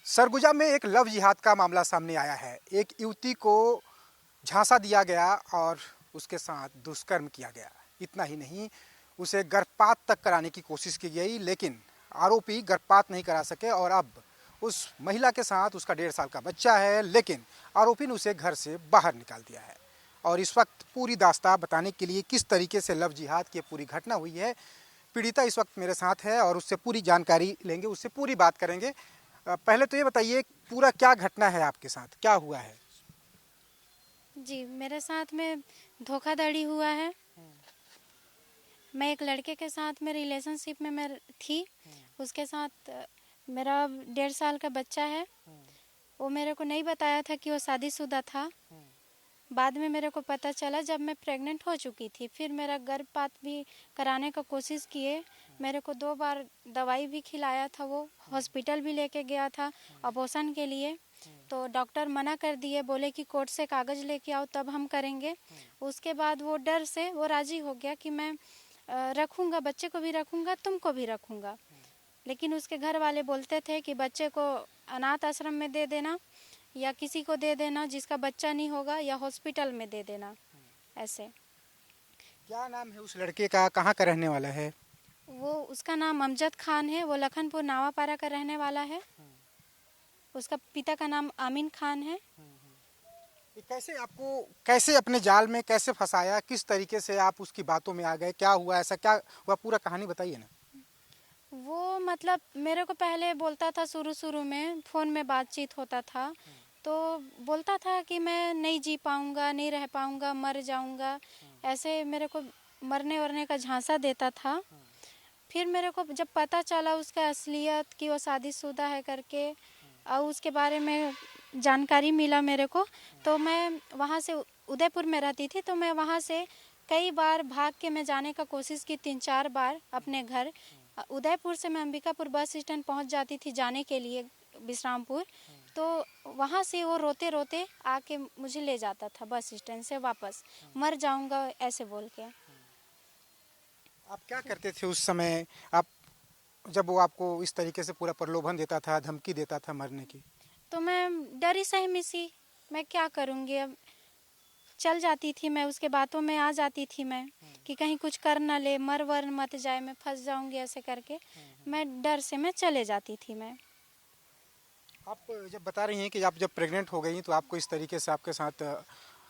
सरगुजा में एक लव जिहाद का मामला सामने आया है। एक युवती को झांसा दिया गया और उसके साथ दुष्कर्म किया गया। इतना ही नहीं, उसे गर्भपात तक कराने की कोशिश की गई, लेकिन आरोपी गर्भपात नहीं करा सके और अब उस महिला के साथ उसका 1.5 साल का बच्चा है, लेकिन आरोपी ने उसे घर से बाहर निकाल दिया है। और इस वक्त पूरी दास्तां बताने के लिए किस तरीके से लव जिहाद की पूरी घटना हुई है, पीड़िता इस वक्त मेरे साथ है और उससे पूरी जानकारी लेंगे, उससे पूरी बात करेंगे। पहले तो ये बताइए, पूरा क्या घटना है आपके साथ, क्या हुआ है? जी, मेरे साथ में धोखाधड़ी हुआ है। मैं एक लड़के के साथ में रिलेशनशिप में मैं थी। उसके साथ मेरा 1.5 साल का बच्चा है। वो मेरे को नहीं बताया था कि वो शादीशुदा था। बाद में मेरे को पता चला जब मैं प्रेग्नेंट हो चुकी थी। फिर मेरा गर्भपात भी कराने का कोशिश किए। मेरे को 2 बार दवाई भी खिलाया था, वो हॉस्पिटल भी लेके गया था अबॉर्शन के लिए। तो डॉक्टर मना कर दिए, बोले कि कोर्ट से कागज़ लेके आओ तब हम करेंगे। उसके बाद वो डर से वो राज़ी हो गया कि मैं रखूँगा, बच्चे को भी रखूँगा, तुमको भी रखूँगा। लेकिन उसके घर वाले बोलते थे कि बच्चे को अनाथ आश्रम में दे देना या किसी को दे देना जिसका बच्चा नहीं होगा, या हॉस्पिटल में दे देना। ऐसे। क्या नाम है उस लड़के का, कहाँ का रहने वाला है? वो उसका नाम अमजद खान है। वो लखनपुर नावापारा का रहने वाला है। उसका पिता का नाम आमीन खान है। कैसे अपने जाल में कैसे फंसाया, किस तरीके से आप उसकी बातों में आ गए, क्या हुआ, ऐसा क्या हुआ, पूरा कहानी बताइए ना। वो मतलब मेरे को पहले बोलता था, शुरू में फ़ोन में बातचीत होता था तो बोलता था कि मैं नहीं जी पाऊँगा, नहीं रह पाऊँगा, मर जाऊँगा। ऐसे मेरे को मरने वरने का झांसा देता था। फिर मेरे को जब पता चला उसका असलियत कि वो शादीशुदा है करके और उसके बारे में जानकारी मिला मेरे को, तो मैं वहाँ से उदयपुर में रहती थी, तो मैं वहाँ से कई बार भाग के मैं जाने का कोशिश की, 3-4 बार अपने घर। उदयपुर से मैं अंबिकापुर बस स्टैंड पहुँच जाती थी जाने के लिए विश्रामपुर। तो वहाँ से वो रोते रोते आके मुझे ले जाता था बस स्टैंड से वापस, मर जाऊँगा ऐसे बोल के। आप क्या करते थे उस समय, आप जब वो आपको इस तरीके से पूरा प्रलोभन देता था, धमकी देता था मरने की? तो मैं डरी सहमी सी, मैं क्या करूँगी अब। चल जाती थी मैं, उसके बातों में आ जाती थी मैं कि कहीं कुछ कर ना ले, मर वर मत जाए, मैं फंस जाऊंगी ऐसे करके। मैं डर से मैं चले जाती थी मैं। आप जब बता रही हैं कि आप जब प्रेग्नेंट हो गई तो आपको इस तरीके से आपके साथ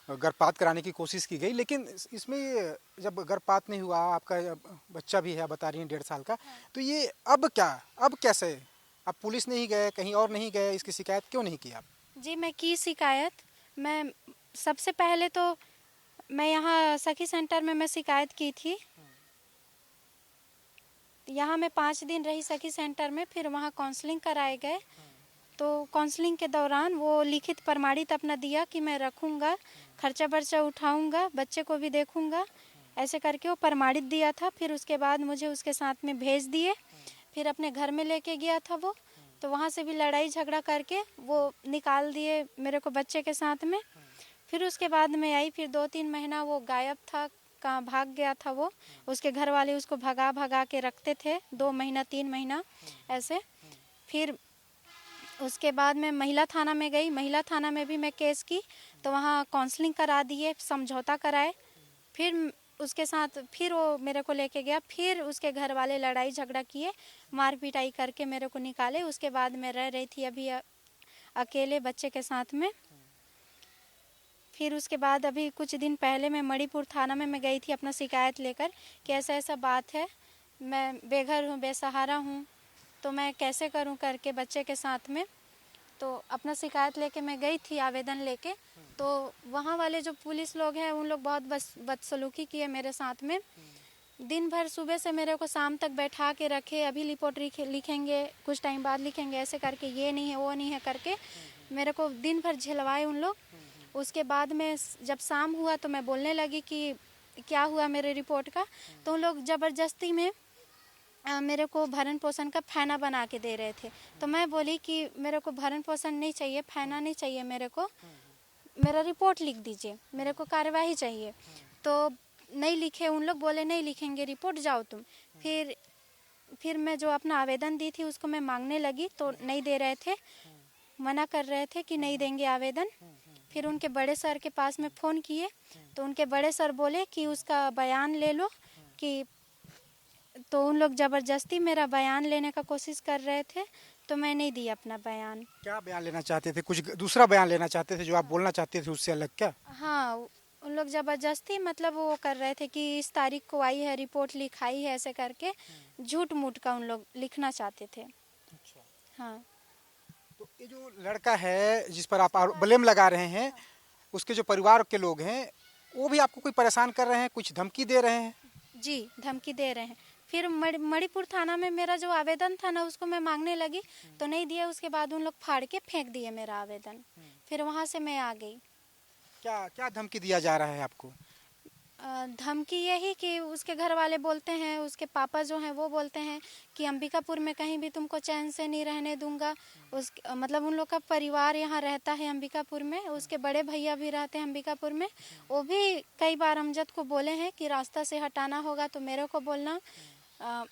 गर्भपात कराने की कोशिश की गई, लेकिन इसमें जब गर्भपात नहीं हुआ, आपका बच्चा भी है, बता रही हैं 1.5 साल का, तो ये अब क्या, अब कैसे? आप पुलिस नहीं गए, कहीं और नहीं गए, इसकी शिकायत क्यों नहीं की आप? जी, मैं की शिकायत। मैं सबसे पहले तो मैं यहाँ सखी सेंटर में मैं शिकायत की थी। यहाँ मैं 5 दिन रही सखी सेंटर में, फिर वहाँ काउंसलिंग कराए गए। तो काउंसलिंग के दौरान वो लिखित प्रमाणित अपना दिया कि मैं रखूँगा, खर्चा वर्चा उठाऊँगा, बच्चे को भी देखूँगा, ऐसे करके वो प्रमाणित दिया था। फिर उसके बाद मुझे उसके साथ में भेज दिए। फिर अपने घर में लेके गया था वो, तो वहाँ से भी लड़ाई झगड़ा करके वो निकाल दिए मेरे को बच्चे के साथ में। फिर उसके बाद मैं आई, फिर 2-3 महीना वो गायब था, कहाँ भाग गया था वो। उसके घर वाले उसको भगा भगा के रखते थे 2 महीना 3 महीना ऐसे। फिर उसके बाद मैं महिला थाना में गई, महिला थाना में भी मैं केस की, तो वहाँ काउंसलिंग करा दिए, समझौता कराए। फिर उसके साथ फिर वो मेरे को लेके गया, फिर उसके घर वाले लड़ाई झगड़ा किए, मार पिटाई करके मेरे को निकाले। उसके बाद मैं रह रही थी अभी अकेले बच्चे के साथ में। फिर उसके बाद अभी कुछ दिन पहले मैं मणिपुर थाना में मैं गई थी अपना शिकायत लेकर कि ऐसा ऐसा बात है, मैं बेघर हूँ, बेसहारा हूँ, तो मैं कैसे करूँ करके बच्चे के साथ में। तो अपना शिकायत लेके मैं गई थी आवेदन लेके। तो वहाँ वाले जो पुलिस लोग हैं उन लोग बहुत बदसलूकी किए मेरे साथ में। दिन भर सुबह से मेरे को शाम तक बैठा के रखे, अभी रिपोर्ट लिखेंगे, कुछ टाइम बाद लिखेंगे, ऐसे करके, ये नहीं है वो नहीं है करके मेरे को दिन भर झिलवाए उन लोग। उसके बाद में जब शाम हुआ तो मैं बोलने लगी कि क्या हुआ मेरे रिपोर्ट का, तो उन लोग ज़बरदस्ती में मेरे को भरण पोषण का फैना बना के दे रहे थे। तो मैं बोली कि मेरे को भरण पोषण नहीं चाहिए, फैना नहीं चाहिए, मेरे को मेरा रिपोर्ट लिख दीजिए, मेरे को कार्यवाही चाहिए। तो नहीं लिखे उन लोग, बोले नहीं लिखेंगे रिपोर्ट, जाओ तुम। फिर मैं जो अपना आवेदन दी थी उसको मैं मांगने लगी तो नहीं दे रहे थे। मना कर रहे थे कि नहीं देंगे आवेदन। फिर उनके बड़े सर के पास में फ़ोन किए तो उनके बड़े सर बोले कि उसका बयान ले लो कि, तो उन लोग ज़बरदस्ती मेरा बयान लेने का कोशिश कर रहे थे तो मैं नहीं दी अपना बयान। क्या बयान लेना चाहते थे? कुछ दूसरा बयान लेना चाहते थे जो आप बोलना चाहते थे उससे अलग क्या? हाँ, उन लोग ज़बरदस्ती मतलब वो कर रहे थे कि इस तारीख को आई है, रिपोर्ट लिखाई है, ऐसे करके झूठ मूठ का उन लोग लिखना चाहते थे। हाँ। तो ये जो लड़का है जिस पर आप ब्लेम लगा रहे हैं, उसके जो परिवार के लोग हैं वो भी आपको कोई परेशान कर रहे हैं, कुछ धमकी दे रहे हैं? जी, धमकी दे रहे हैं। फिर मणिपुर थाना में मेरा जो आवेदन था ना उसको मैं मांगने लगी तो नहीं दिया। उसके बाद उन लोग फाड़ के फेंक दिए मेरा आवेदन। फिर वहाँ से मैं आ गई। क्या क्या धमकी दिया जा रहा है आपको? धमकी यही कि उसके घर वाले बोलते हैं, उसके पापा जो हैं वो बोलते हैं कि अंबिकापुर में कहीं भी तुमको चैन से नहीं रहने दूंगा। उस मतलब उन लोग का परिवार यहाँ रहता है अंबिकापुर में, उसके बड़े भैया भी रहते हैं अंबिकापुर में। वो भी कई बार अमजद को बोले हैं कि रास्ता से हटाना होगा तो मेरे को बोलना।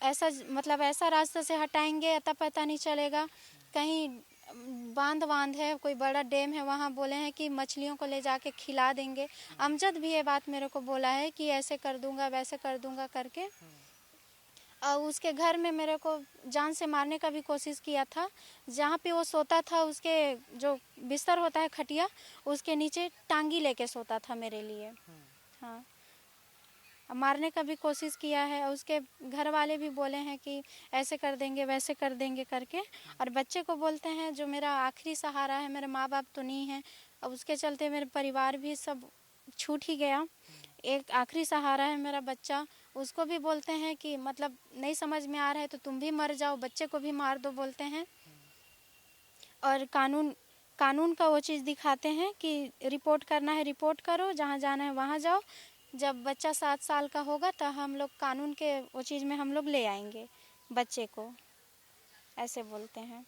ऐसा मतलब ऐसा रास्ता से हटाएंगे अता पता नहीं चलेगा। कहीं बांध है, कोई बड़ा डैम है, वहाँ बोले हैं कि मछलियों को ले जाके खिला देंगे। अमजद भी ये बात मेरे को बोला है कि ऐसे कर दूंगा वैसे कर दूंगा करके। और उसके घर में मेरे को जान से मारने का भी कोशिश किया था। जहाँ पे वो सोता था उसके जो बिस्तर होता है खटिया, उसके नीचे टांगी लेके सोता था मेरे लिए। हाँ, मारने का भी कोशिश किया है। उसके घर वाले भी बोले हैं कि ऐसे कर देंगे वैसे कर देंगे करके। और बच्चे को बोलते हैं जो मेरा आखिरी सहारा है, मेरे माँ बाप तो नहीं है, अब उसके चलते मेरे परिवार भी सब छूट ही गया। एक आखिरी सहारा है मेरा बच्चा, उसको भी बोलते हैं कि मतलब नहीं समझ में आ रहा है तो तुम भी मर जाओ, बच्चे को भी मार दो बोलते हैं। और कानून का वो चीज़ दिखाते हैं कि रिपोर्ट करना है रिपोर्ट करो, जहाँ जाना है वहाँ जाओ। जब बच्चा 7 साल का होगा तो हम लोग कानून के वो चीज़ में हम लोग ले आएंगे बच्चे को, ऐसे बोलते हैं।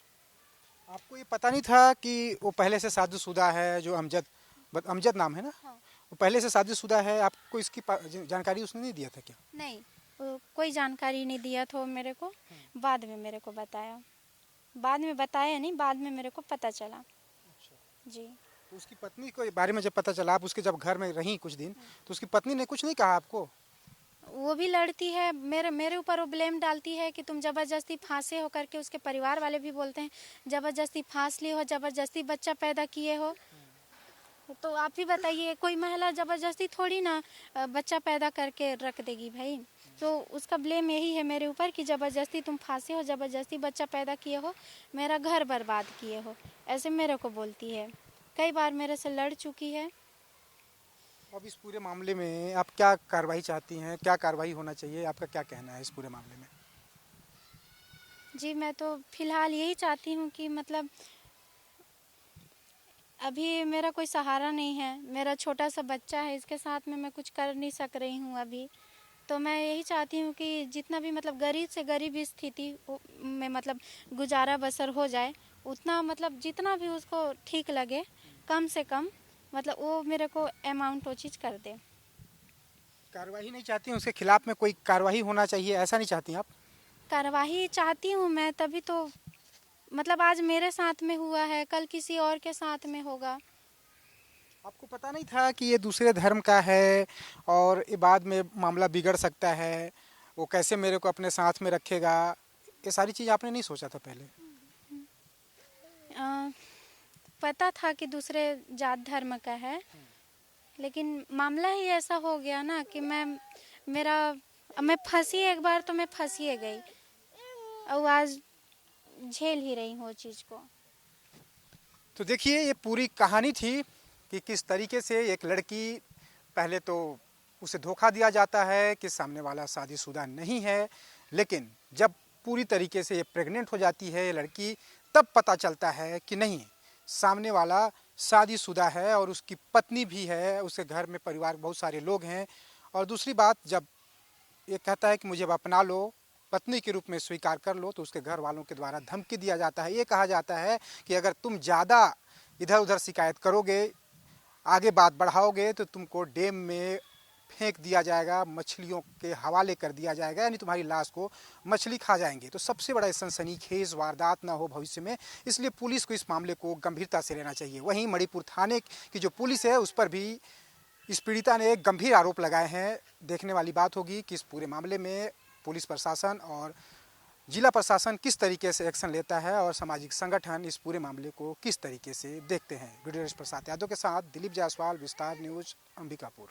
आपको ये पता नहीं था कि वो पहले से शादीशुदा है? जो अमजद नाम है ना? हाँ। वो पहले से शादीशुदा है, आपको इसकी जानकारी उसने नहीं दिया था क्या? नहीं, वो कोई जानकारी नहीं दिया था वो मेरे को। बाद में मेरे को बताया, बाद में बताया नहीं, बाद में मेरे को पता चला। जी। तो उसकी पत्नी के बारे में जब पता चला, आप उसके जब घर में रहीं कुछ दिन, तो उसकी पत्नी ने कुछ नहीं कहा आपको? वो भी लड़ती है, मेरे ऊपर वो ब्लेम डालती है कि तुम ज़बरदस्ती फांसे हो करके। उसके परिवार वाले भी बोलते हैं ज़बरदस्ती फांस ली हो, ज़बरदस्ती बच्चा पैदा किए हो। तो आप ही बताइए, कोई महिला ज़बरदस्ती थोड़ी ना बच्चा पैदा करके रख देगी भाई। तो उसका ब्लेम यही है मेरे ऊपर कि ज़बरदस्ती तुम फांसे हो, ज़बरदस्ती बच्चा पैदा किए हो, मेरा घर बर्बाद किए हो, ऐसे मेरे को बोलती है। कई बार मेरे से लड़ चुकी है। अब इस पूरे मामले में आप क्या कार्रवाई चाहती हैं? क्या कार्रवाई होना चाहिए? आपका क्या कहना है इस पूरे मामले में? जी, मैं तो फ़िलहाल यही चाहती हूँ कि मतलब अभी मेरा कोई सहारा नहीं है, मेरा छोटा सा बच्चा है, इसके साथ में मैं कुछ कर नहीं सक रही हूँ अभी। तो मैं यही चाहती हूँ कि जितना भी मतलब गरीब से गरीब स्थिति में मतलब गुजारा बसर हो जाए, उतना मतलब जितना भी उसको ठीक लगे, कम से कम मतलब वो मेरे को अमाउंट वो चीज़ कर दे। कार्रवाई नहीं चाहती हैं? उसके खिलाफ में कोई कार्रवाई होना चाहिए, ऐसा नहीं चाहती आप? कार्रवाई चाहती हूँ मैं, तभी तो मतलब आज मेरे साथ में हुआ है, कल किसी और के साथ में होगा। आपको पता नहीं था कि ये दूसरे धर्म का है और ये बाद में मामला बिगड़ सकता है, वो कैसे मेरे को अपने साथ में रखेगा? ये सारी चीज़ आपने नहीं सोचा था पहले? पता था कि दूसरे जात धर्म का है, लेकिन मामला ही ऐसा हो गया ना कि मैं फंसी एक बार, तो मैं फंसी गई और आज झेल ही रही हूँ चीज़ को। तो देखिए, ये पूरी कहानी थी कि किस तरीके से एक लड़की, पहले तो उसे धोखा दिया जाता है कि सामने वाला शादीशुदा नहीं है, लेकिन जब पूरी तरीके से ये प्रेग्नेंट हो जाती है ये लड़की, तब पता चलता है कि नहीं, सामने वाला शादीशुदा है और उसकी पत्नी भी है, उसके घर में परिवार बहुत सारे लोग हैं। और दूसरी बात, जब ये कहता है कि मुझे अब अपना लो, पत्नी के रूप में स्वीकार कर लो, तो उसके घर वालों के द्वारा धमकी दिया जाता है। ये कहा जाता है कि अगर तुम ज़्यादा इधर उधर शिकायत करोगे, आगे बात बढ़ाओगे, तो तुमको डैम में फेंक दिया जाएगा, मछलियों के हवाले कर दिया जाएगा, यानी तुम्हारी लाश को मछली खा जाएंगे। तो सबसे बड़ा सनसनीखेज वारदात ना हो भविष्य में, इसलिए पुलिस को इस मामले को गंभीरता से लेना चाहिए। वहीं मणिपुर थाने की जो पुलिस है उस पर भी इस पीड़िता ने गंभीर आरोप लगाए हैं। देखने वाली बात होगी कि इस पूरे मामले में पुलिस प्रशासन और जिला प्रशासन किस तरीके से एक्शन लेता है और सामाजिक संगठन इस पूरे मामले को किस तरीके से देखते हैं। वीडियो जर्नलिस्ट प्रसाद यादव के साथ दिलीप जायसवाल, विस्तार न्यूज, अंबिकापुर।